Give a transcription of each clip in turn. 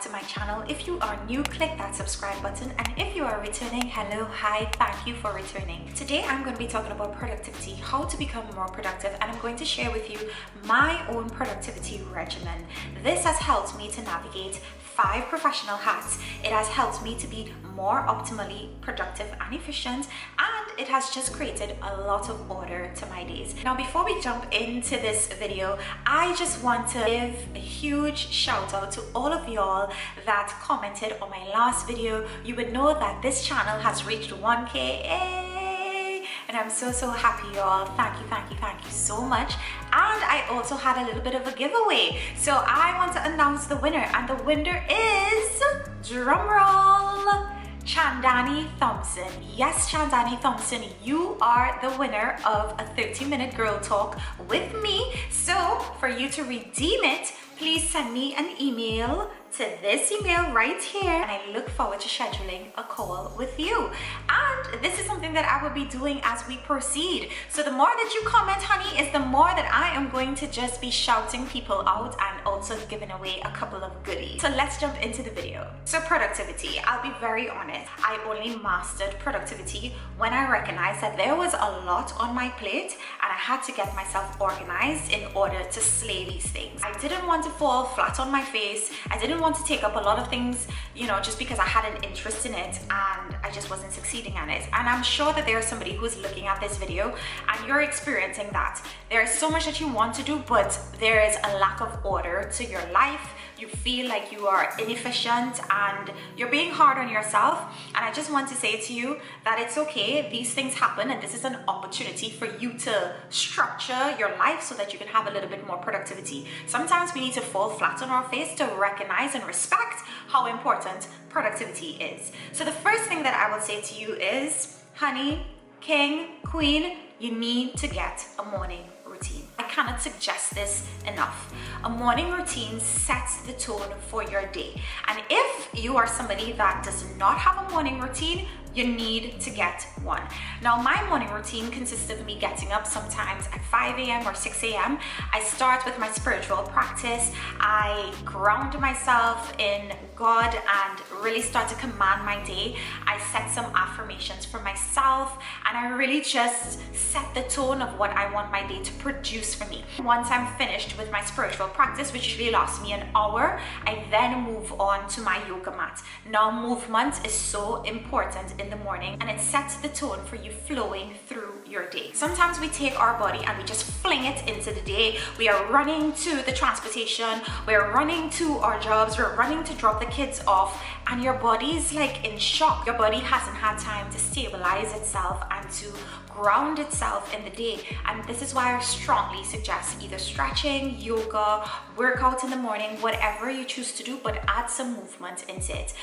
back to my channel. If you are new, click that subscribe button, and if you are returning, hello, hi, thank you for returning. Today I'm going to be talking about productivity, how to become more productive, and I'm going to share with you my own productivity regimen. This has helped me to navigate 5 professional hats. It has helped me to be more optimally productive and efficient, and it has just created a lot of order to my days. Now, before we jump into this video, I just want to give a huge shout out to all of y'all that commented on my last video. You would know that this channel has reached 1K. Yay! And I'm so happy, y'all. Thank you so much. And I also had a little bit of a giveaway, so I want to announce the winner, and the winner is, drumroll, Chandani Thompson. Yes, Chandani Thompson, you are the winner of a 30-minute girl talk with me. So for you to redeem it, please send me an email to this email right here, and I look forward to scheduling a call with you. And this is something that I will be doing as we proceed. So the more that you comment, honey, is the more that I am going to just be shouting people out and also giving away a couple of goodies. So let's jump into the video. So productivity, I'll be very honest, I only mastered productivity when I recognized that there was a lot on my plate and I had to get myself organized in order to slay these things. I didn't want to fall flat on my face. I didn't want to take up a lot of things, you know, just because I had an interest in it and I just wasn't succeeding at it. And I'm sure that there's somebody who's looking at this video and you're experiencing that. There's so much that you want to do, but there is a lack of order to your life. You feel like you are inefficient and you're being hard on yourself. And I just want to say to you that it's okay. These things happen, and this is an opportunity for you to structure your life so that you can have a little bit more productivity. Sometimes we need to fall flat on our face to recognize and respect how important productivity is. So the first thing that I will say to you is, honey, king, queen, you need to get a morning routine. I cannot suggest this enough. A morning routine sets the tone for your day. And if you are somebody that does not have a morning routine, you need to get one. Now, my morning routine consists of me getting up sometimes at 5 a.m. or 6 a.m. I start with my spiritual practice. I ground myself in God and really start to command my day. I set some affirmations for myself, and I really just set the tone of what I want my day to produce for me. Once I'm finished with my spiritual practice, which usually lasts me an hour, I then move on to my yoga mat. Now, movement is so important in the morning, and it sets the tone for you flowing through your day. Sometimes we take our body and we just fling it into the day. We are running to the transportation, we're running to our jobs, we're running to drop the kids off, and your body is like in shock. Your body hasn't had time to stabilize itself and to ground itself in the day. And this is why I strongly suggest either stretching, yoga, workout in the morning, whatever you choose to do, but add some movement into it.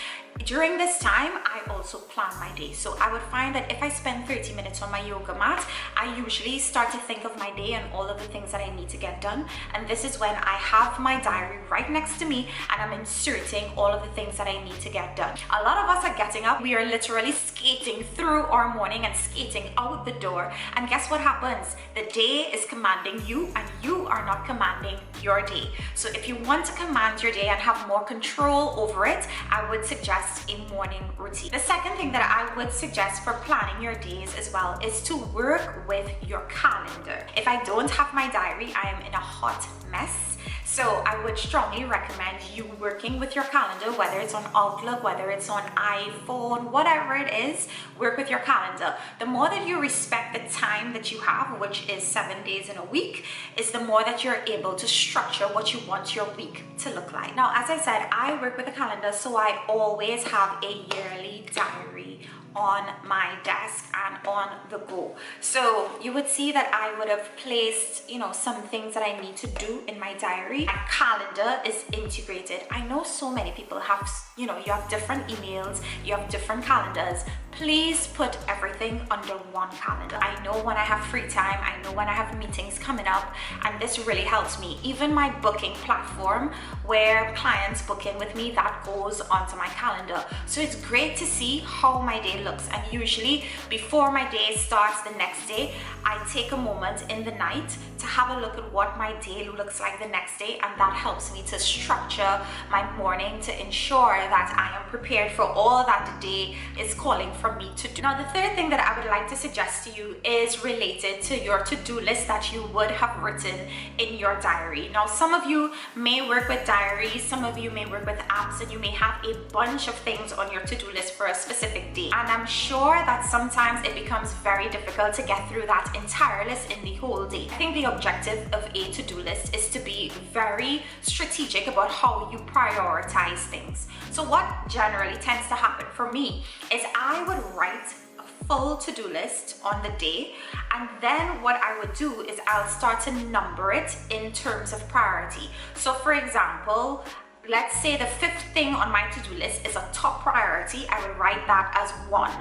During this time, I also plan my day. So I would find that if I spend 30 minutes on my yoga mat, I usually start to think of my day and all of the things that I need to get done. And this is when I have my diary right next to me and I'm inserting all of the things that I need to get done. A lot of us are getting up, we are literally skating through our morning and skating out the door. And guess what happens? The day is commanding you and you are not commanding your day. So if you want to command your day and have more control over it, I would suggest a morning routine. The second thing that I would suggest for planning your days as well is to work with your calendar. If I don't have my diary, I am in a hot mess. So I would strongly recommend you working with your calendar, whether it's on Outlook, whether it's on iPhone, whatever it is, work with your calendar. The more that you respect the time that you have, which is 7 days in a week, is the more that you're able to structure what you want your week to look like. Now, as I said, I work with a calendar, so I always have a yearly diary on my desk and on the go. So you would see that I would have placed, you know, some things that I need to do in my diary. My calendar is integrated. I know so many people have, you know, you have different emails, you have different calendars. please put everything under one calendar. I know when I have free time, I know when I have meetings coming up, and this really helps me. Even my booking platform where clients book in with me, that goes onto my calendar. So it's great to see how my day looks, and usually before my day starts the next day, I take a moment in the night to have a look at what my day looks like the next day, and that helps me to structure my morning to ensure that I am prepared for all that the day is calling for me to do. Now, the third thing that I would like to suggest to you is related to your to-do list that you would have written in your diary. Now, some of you may work with diaries, some of you may work with apps, and you may have a bunch of things on your to-do list for a specific day. And I'm sure that sometimes it becomes very difficult to get through that entire list in the whole day. I think the objective of a to-do list is to be very strategic about how you prioritize things. So what generally tends to happen for me is I would write a full to-do list on the day, and then what I would do is I'll start to number it in terms of priority. So for example, let's say the fifth thing on my to-do list is a top priority. I would write that as 1.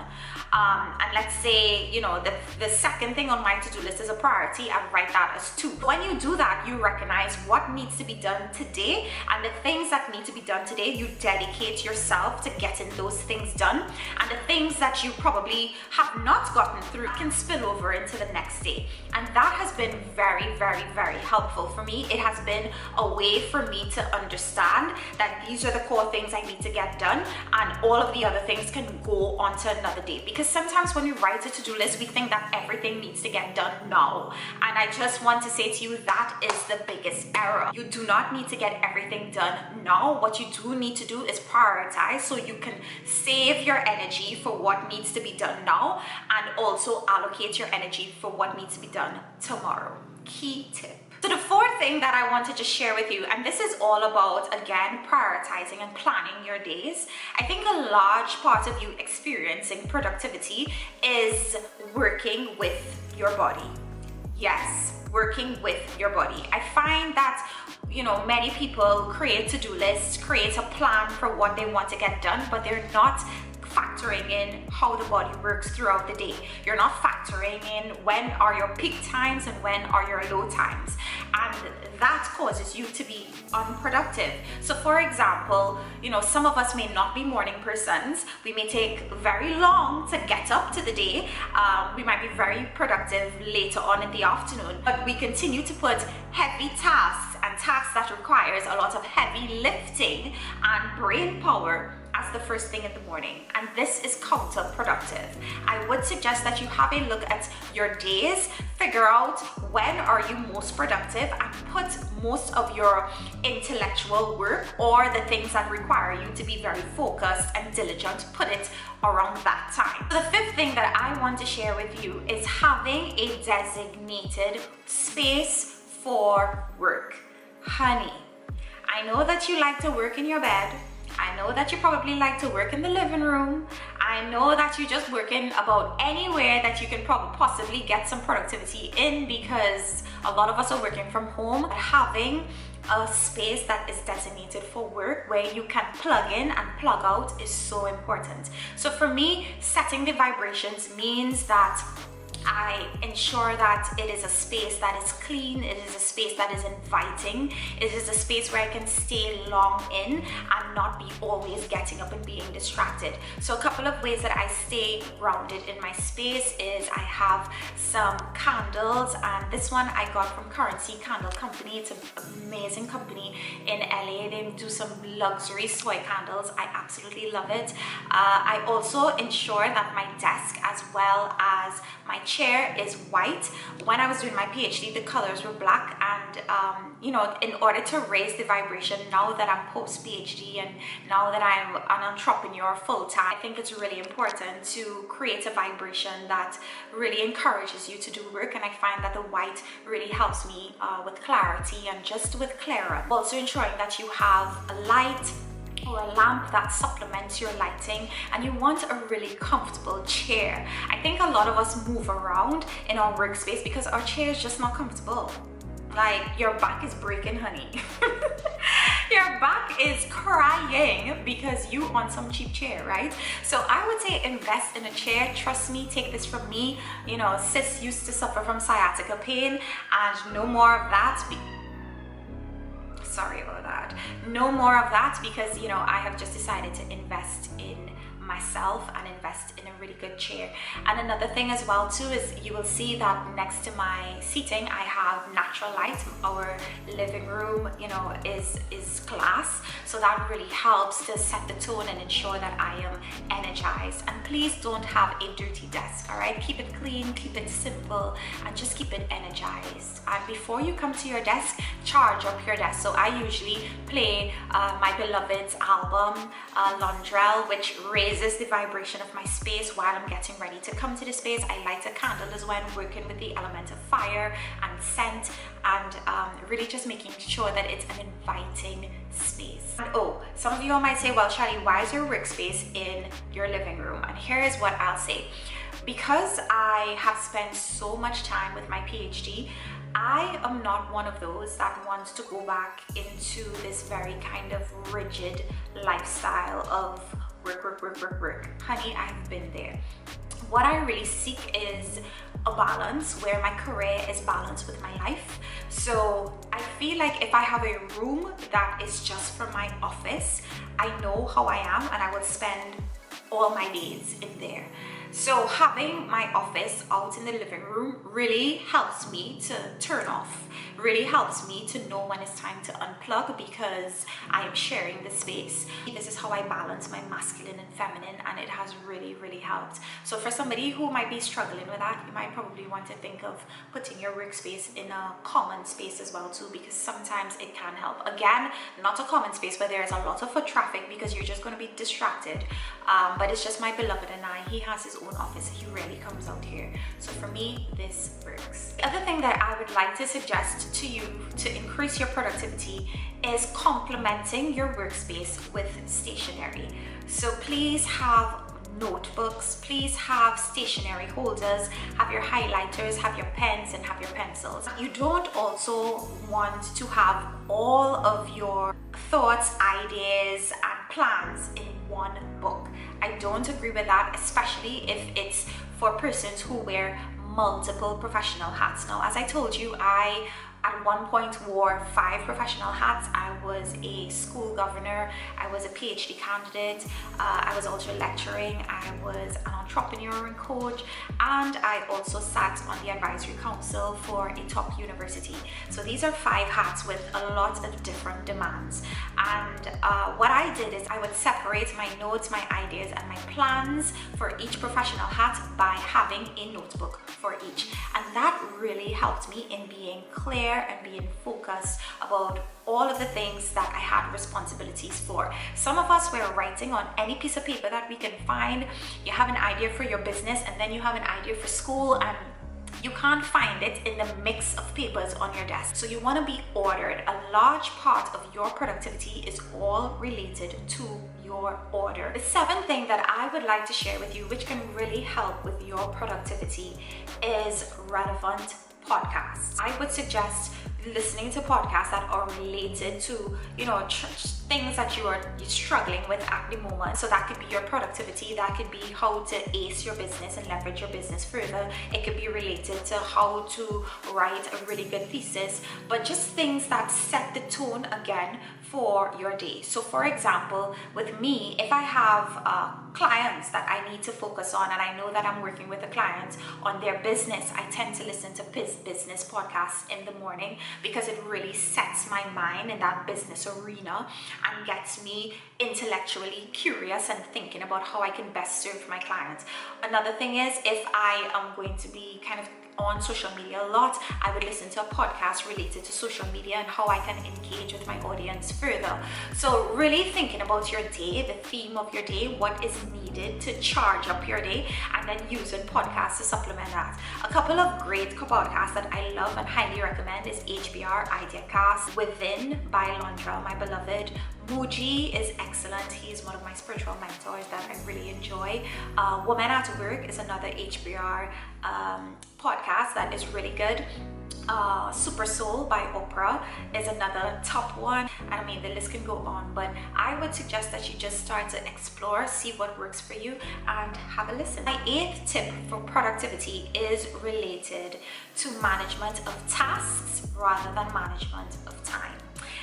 And let's say, you know, the second thing on my to-do list is a priority. I would write that as 2. When you do that, you recognize what needs to be done today, and the things that need to be done today, you dedicate yourself to getting those things done. And the things that you probably have not gotten through can spill over into the next day. And that has been very, very, very helpful for me. It has been a way for me to understand that these are the core things I need to get done, and all of the other things can go on to another day. Because sometimes when we write a to-do list, we think that everything needs to get done now. And I just want to say to you, that is the biggest error. You do not need to get everything done now. What you do need to do is prioritize, so you can save your energy for what needs to be done now, and also allocate your energy for what needs to be done tomorrow. Key tip. So the fourth thing that I want to just share with you, and this is all about, again, prioritizing and planning your days. I think a large part of you experiencing productivity is working with your body. Yes, working with your body. I find that, you know, many people create to-do lists, create a plan for what they want to get done, but they're not factoring in how the body works throughout the day. You're not factoring in when are your peak times and when are your low times, and that causes you to be unproductive. So for example, you know, some of us may not be morning persons. We may take very long to get up to the day. We might be very productive later on in the afternoon, but we continue to put heavy tasks and tasks that requires a lot of heavy lifting and brain power as the first thing in the morning, and this is counterproductive. I would suggest that you have a look at your days, figure out when are you most productive, and put most of your intellectual work or the things that require you to be very focused and diligent, put it around that time. So the fifth thing that I want to share with you is having a designated space for work. Honey, I know that you like to work in your bed. I know that you probably like to work in the living room. I know that you're just working about anywhere that you can probably possibly get some productivity in, because a lot of us are working from home. But having a space that is designated for work where you can plug in and plug out is so important. So for me, setting the vibrations means that I ensure that it is a space that is clean, it is a space that is inviting, it is a space where I can stay long in and not be always getting up and being distracted. So a couple of ways that I stay grounded in my space is I have some candles, and this one I got from Currency Candle Company. It's an amazing company in LA. They do some luxury soy candles. I absolutely love it. I also ensure that my desk as well as my chair is white. When I was doing my PhD, the colors were black, and you know, in order to raise the vibration, now that I'm post PhD and now that I'm an entrepreneur full time, I think it's really important to create a vibration that really encourages you to do work, and I find that the white really helps me with clarity and just with clearer. Also ensuring that you have a light or a lamp that supplements your lighting, and you want a really comfortable chair. I think a lot of us move around in our workspace because our chair is just not comfortable. Like, your back is breaking, honey. your back is crying because you want some cheap chair, right? So I would say invest in a chair. Trust me, take this from me. You know, sis used to suffer from sciatica pain, and no more of that. Sorry about that. No more of that, because you know, I have just decided to invest in myself and invest in a really good chair. And another thing as well too is you will see that next to my seating I have natural light. Our living room, you know, is glass, so that really helps to set the tone and ensure that I am energized. And please don't have a dirty desk, all right? Keep it clean, keep it simple, and just keep it energized. And before you come to your desk, charge up your desk. So I usually play my beloved's album, Londrell, which raises the vibration of my space while I'm getting ready to come to the space. I light a candle as well, working with the element of fire and scent, and really just making sure that it's an inviting space. And oh, some of you all might say, well, Shelly, why is your workspace in your living room? And here is what I'll say. Because I have spent so much time with my PhD, I am not one of those that wants to go back into this very kind of rigid lifestyle of work. Honey, I've been there. What I really seek is a balance where my career is balanced with my life. So I feel like if I have a room that is just for my office, I know how I am and I will spend all my days in there. So having my office out in the living room really helps me to turn off, really helps me to know when it's time to unplug, because I am sharing the space. This is how I balance my masculine and feminine, and it has really helped. So for somebody who might be struggling with that, you might probably want to think of putting your workspace in a common space as well too, because sometimes it can help. Again, not a common space where there's a lot of foot traffic, because you're just going to be distracted, but it's just my beloved and I. He has his own office, he rarely comes out here. So for me, this works. The other thing that I would like to suggest to you to increase your productivity is complementing your workspace with stationery. So please have notebooks, please have stationery holders, have your highlighters, have your pens, and have your pencils. You don't also want to have all of your thoughts, ideas, and plans in one book. I don't agree with that, especially if it's for persons who wear multiple professional hats. Now, as I told you, I at one point wore 5 professional hats. I was a school governor, I was a PhD candidate, I was also lecturing, I was an entrepreneur and coach, and I also sat on the advisory council for a top university. So these are 5 hats with a lot of different demands. And what I did is I would separate my notes, my ideas, and my plans for each professional hat by having a notebook for each. And that really helped me in being clear and being focused about all of the things that I had responsibilities for. Some of us were writing on any piece of paper that we can find. You have an idea for your business, and then you have an idea for school, and you can't find it in the mix of papers on your desk. So you want to be ordered. A large part of your productivity is all related to your order. The 7th thing that I would like to share with you, which can really help with your productivity, is relevant podcasts. I would suggest listening to podcasts that are related to, you know, things that you're struggling with at the moment. So that could be your productivity, that could be how to ace your business and leverage your business further. It could be related to how to write a really good thesis, but just things that set the tone again for your day. So for example, with me, if I have clients that I need to focus on, and I know that I'm working with a client on their business, I tend to listen to business podcasts in the morning, because it really sets my mind in that business arena and gets me intellectually curious and thinking about how I can best serve my clients. Another thing is, if I am going to be kind of on social media a lot, I would listen to a podcast related to social media and how I can engage with my audience further. So really thinking about your day, the theme of your day, what is needed to charge up your day, and then using podcasts to supplement that. A couple of great podcasts that I love and highly recommend is HBR Ideacast, Within by Londrell, my beloved, Muji is excellent. He's one of my spiritual mentors that I really enjoy. Woman at Work is another HBR podcast that is really good. Super Soul by Oprah is another top one. I mean, the list can go on, but I would suggest that you just start to explore, see what works for you, and have a listen. My 8th tip for productivity is related to management of tasks rather than management of time.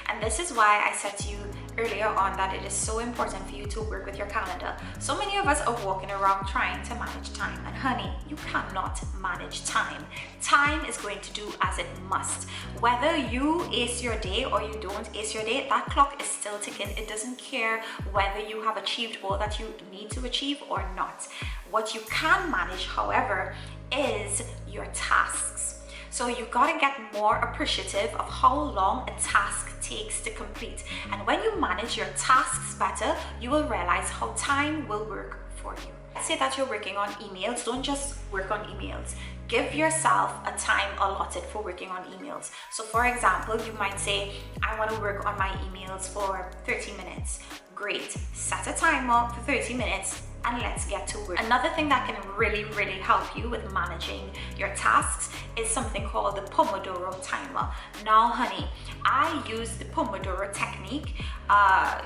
And this is why I said to you earlier on that it is so important for you to work with your calendar. So many of us are walking around trying to manage time, and honey, you cannot manage time. Time is going to do as it must. Whether you ace your day or you don't ace your day, that clock is still ticking. It doesn't care whether you have achieved all that you need to achieve or not. What you can manage, however, is your tasks. So you gotta get more appreciative of how long a task takes to complete. And when you manage your tasks better, you will realize how time will work for you. Let's say that you're working on emails. Don't just work on emails. Give yourself a time allotted for working on emails. So for example, you might say, I want to work on my emails for 30 minutes. Great. Set a timer for 30 minutes and let's get to work. Another thing that can really help you with managing your tasks is something called the Pomodoro timer. Now, honey, I use the Pomodoro technique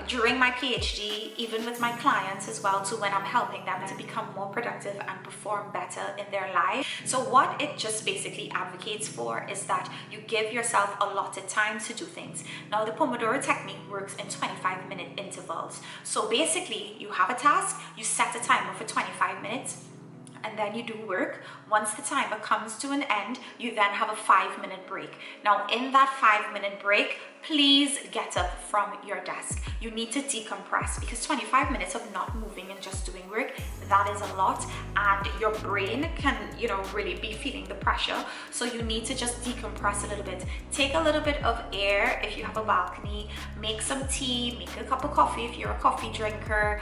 during my PhD, even with my clients as well, too, when I'm helping them to become more productive and perform better in their life. So what it just basically advocates for is that you give yourself allotted time to do things. Now, the Pomodoro technique works in 25-minute intervals. So basically, you have a task, you set a timer for 25 minutes, and then you do work. Once the timer comes to an end, you then have a 5-minute break. Now, in that 5-minute break, please get up from your desk. You need to decompress, because 25 minutes of not moving and just doing work, that is a lot, and your brain can, really be feeling the pressure. So you need to just decompress a little bit. Take a little bit of air if you have a balcony, make some tea, make a cup of coffee if you're a coffee drinker.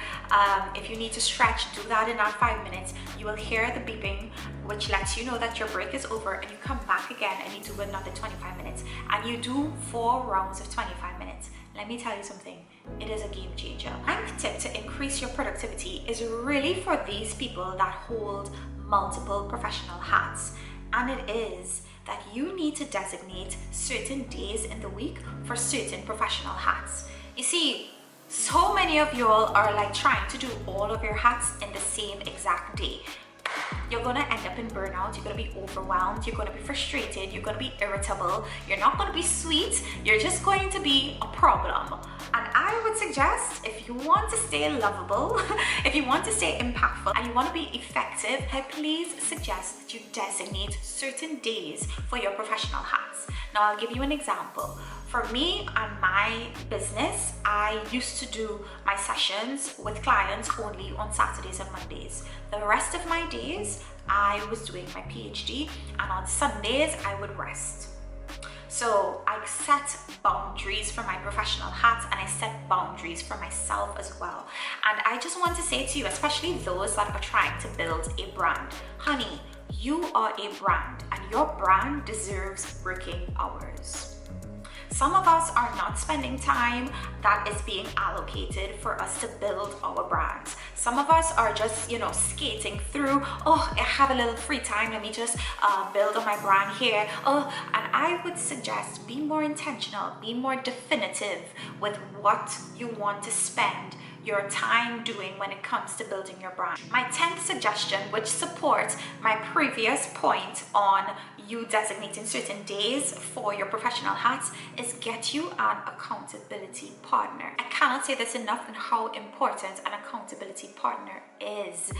If you need to stretch, do that in that 5 minutes. You will hear the beeping, which lets you know that your break is over, and you come back again and you do another 25 minutes, and you do 4 rounds of 25 minutes. Let me tell you something, it is a game changer. My tip to increase your productivity is really for these people that hold multiple professional hats, and it is that you need to designate certain days in the week for certain professional hats. You see, so many of y'all are like trying to do all of your hats in the same exact day. You're gonna end up in burnout, you're gonna be overwhelmed, you're gonna be frustrated, you're gonna be irritable, you're not gonna be sweet, you're just going to be a problem. And I would suggest, if you want to stay lovable, if you want to stay impactful, and you want to be effective, I please suggest that you designate certain days for your professional hats. Now, I'll give you an example. For me and my business, I used to do my sessions with clients only on Saturdays and Mondays. The rest of my days, I was doing my PhD, and on Sundays, I would rest. So I set boundaries for my professional hats, and I set boundaries for myself as well. And I just want to say to you, especially those that are trying to build a brand, honey, you are a brand, and your brand deserves working hours. Some of us are not spending time that is being allocated for us to build our brands. Some of us are just, skating through, oh, I have a little free time, let me just build on my brand here. Oh, and I would suggest be more intentional, be more definitive with what you want to spend your time doing when it comes to building your brand. My 10th suggestion, which supports my previous point on you designating certain days for your professional hats, is get you an accountability partner. I cannot say this enough on how important an accountability partner is.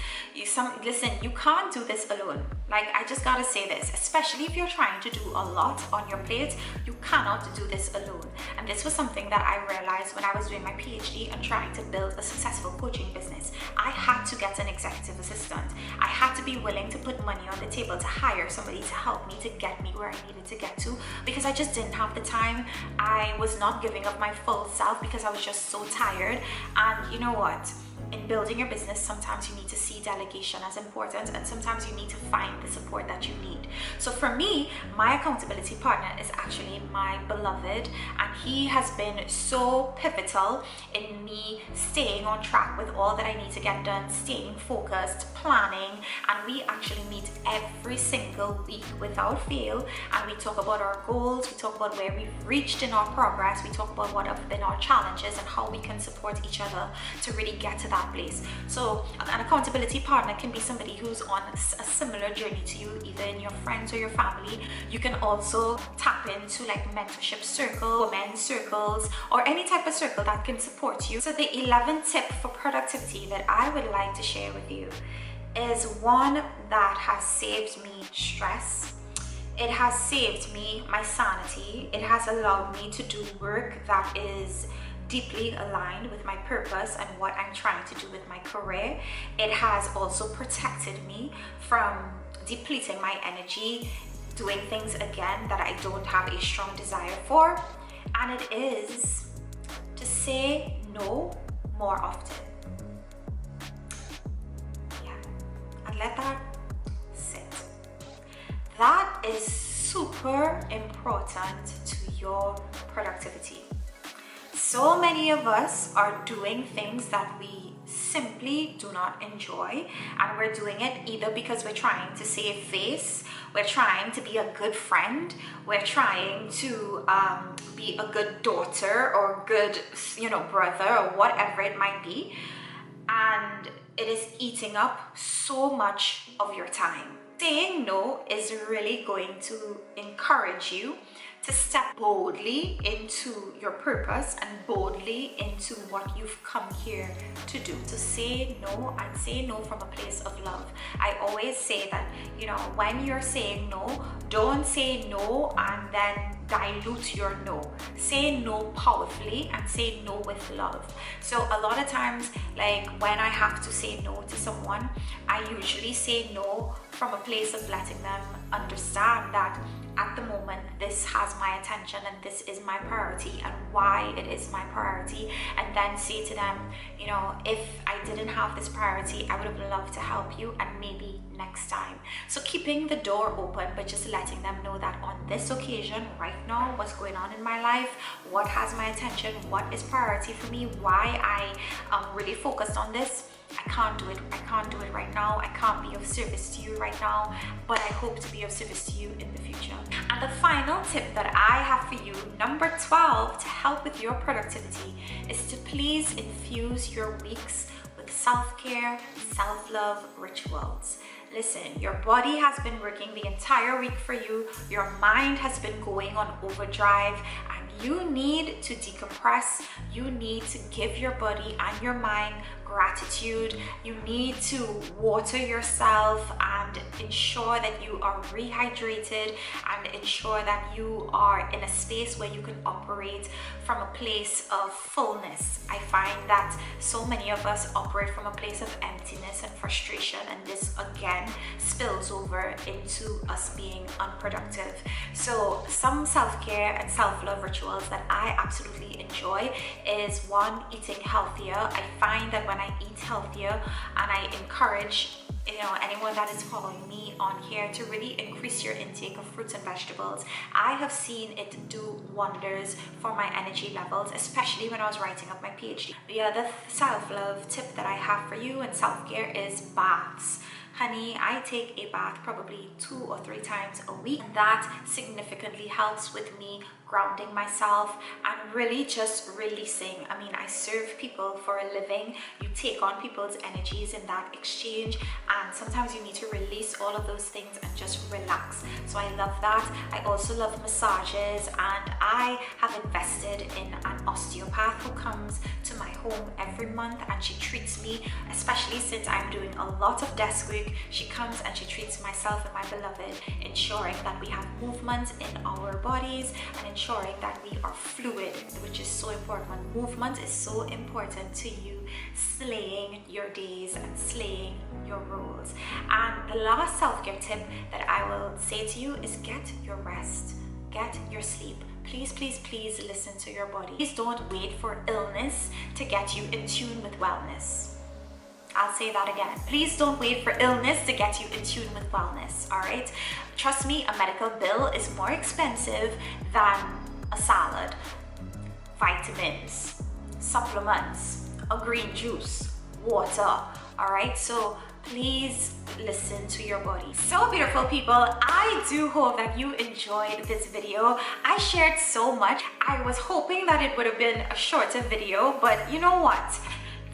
Listen, you can't do this alone. Like, I just gotta say this, especially if you're trying to do a lot on your plate, you cannot do this alone. And this was something that I realized when I was doing my PhD and trying to build a successful coaching business. I had to get an executive assistant. I had to be willing to put money on the table to hire somebody to help me to get me where I needed to get to, because I just didn't have the time. I was not giving up my full self because I was just so tired. And you know what? in building your business, sometimes you need to see delegation as important, and sometimes you need to find the support that you need. So for me, my accountability partner is actually my beloved, and he has been so pivotal in me staying on track with all that I need to get done, staying focused, planning, and we actually meet every single week without fail, and we talk about our goals, we talk about where we've reached in our progress, we talk about what have been our challenges and how we can support each other to really get to that place. So an accountability partner can be somebody who's on a similar journey to you, either in your friends or your family. You can also tap into like mentorship circle, women's circles, or any type of circle that can support you. So the 11th tip for productivity that I would like to share with you is one that has saved me stress. It has saved me my sanity. It has allowed me to do work that is deeply aligned with my purpose and what I'm trying to do with my career. It has also protected me from depleting my energy, doing things again that I don't have a strong desire for. And it is to say no more often. Yeah, and let that sit. That is super important to your productivity. So many of us are doing things that we simply do not enjoy, and we're doing it either because we're trying to save face, we're trying to be a good friend, we're trying to be a good daughter or good, brother or whatever it might be, and it is eating up so much of your time. Saying no is really going to encourage you to step boldly into your purpose and boldly into what you've come here to do. To say no, and say no from a place of love. I always say that, when you're saying no, don't say no and then dilute your no. Say no powerfully and say no with love. So a lot of times, like when I have to say no to someone, I usually say no from a place of letting them understand that at the moment this has my attention and this is my priority and why it is my priority, and then say to them, if I didn't have this priority, I would have loved to help you, and maybe next time. So keeping the door open, but just letting them know that on this occasion, right now, what's going on in my life, what has my attention, what is priority for me, why I am really focused on this. I can't do it right now. I can't be of service to you right now, but I hope to be of service to you in the future. And the final tip that I have for you, number 12, to help with your productivity, is to please infuse your weeks with self-care, self-love rituals. Listen, your body has been working the entire week for you. Your mind has been going on overdrive, and you need to decompress. You need to give your body and your mind gratitude. You need to water yourself and ensure that you are rehydrated, and ensure that you are in a space where you can operate from a place of fullness. I find that so many of us operate from a place of emptiness and frustration, and this again spills over into us being unproductive. So some self-care and self-love rituals that I absolutely enjoy is one, eating healthier. I find that when I eat healthier, and I encourage anyone that is following me on here to really increase your intake of fruits and vegetables, I have seen it do wonders for my energy levels, especially when I was writing up my PhD. The other self-love tip that I have for you in self-care is baths. Honey, I take a bath probably 2 or 3 times a week, and that significantly helps with me grounding myself and really just releasing. I mean, I serve people for a living. You take on people's energies in that exchange, and sometimes you need to release all of those things and just relax. So I love that. I also love massages, and I have invested in an osteopath who comes to my home every month, and she treats me, especially since I'm doing a lot of desk work. She comes and she treats myself and my beloved, ensuring that we have movement in our bodies and ensuring that we are fluid, which is so important. Movement is so important to you slaying your days and slaying your roles. And the last self-care tip that I will say to you is get your rest, get your sleep. Please, please, please listen to your body. Please don't wait for illness to get you in tune with wellness. I'll say that again. Please don't wait for illness to get you in tune with wellness, all right? Trust me, a medical bill is more expensive than a salad, vitamins, supplements, a green juice, water, all right? So please listen to your body. So beautiful people, I do hope that you enjoyed this video. I shared so much. I was hoping that it would have been a shorter video, but you know what?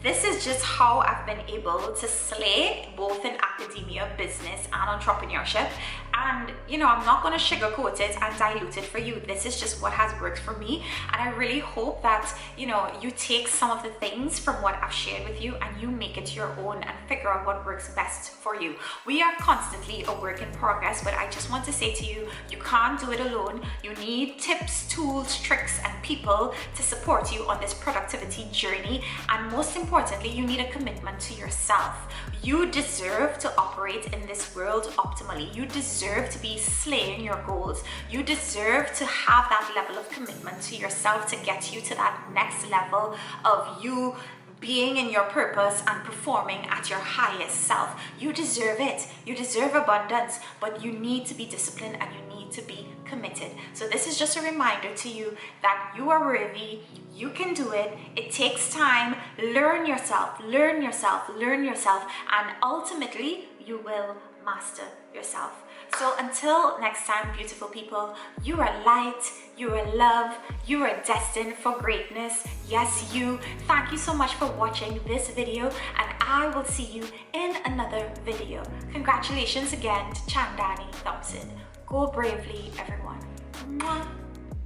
This is just how I've been able to slay both in academia, business, and entrepreneurship. And you know, I'm not going to sugarcoat it and dilute it for you. This is just what has worked for me. And I really hope that, you know, you take some of the things from what I've shared with you and you make it your own and figure out what works best for you. We are constantly a work in progress, but I just want to say to you, you can't do it alone. You need tips, tools, tricks, and people to support you on this productivity journey. And most importantly, you need a commitment to yourself. You deserve to operate in this world optimally. You deserve to be slaying your goals. You deserve to have that level of commitment to yourself to get you to that next level of you being in your purpose and performing at your highest self. You deserve it. You deserve abundance, but you need to be disciplined and you need to be committed. So this is just a reminder to you that you are worthy. You can do it. It takes time. Learn yourself, learn yourself, learn yourself, and ultimately you will master yourself. So until next time, beautiful people, you are light, you are love, you are destined for greatness. Yes, you. Thank you so much for watching this video, and I will see you in another video. Congratulations again to Chandani Thompson. Go bravely, everyone. Mwah.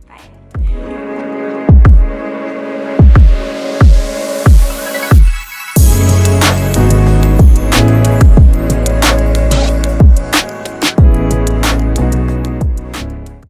Bye.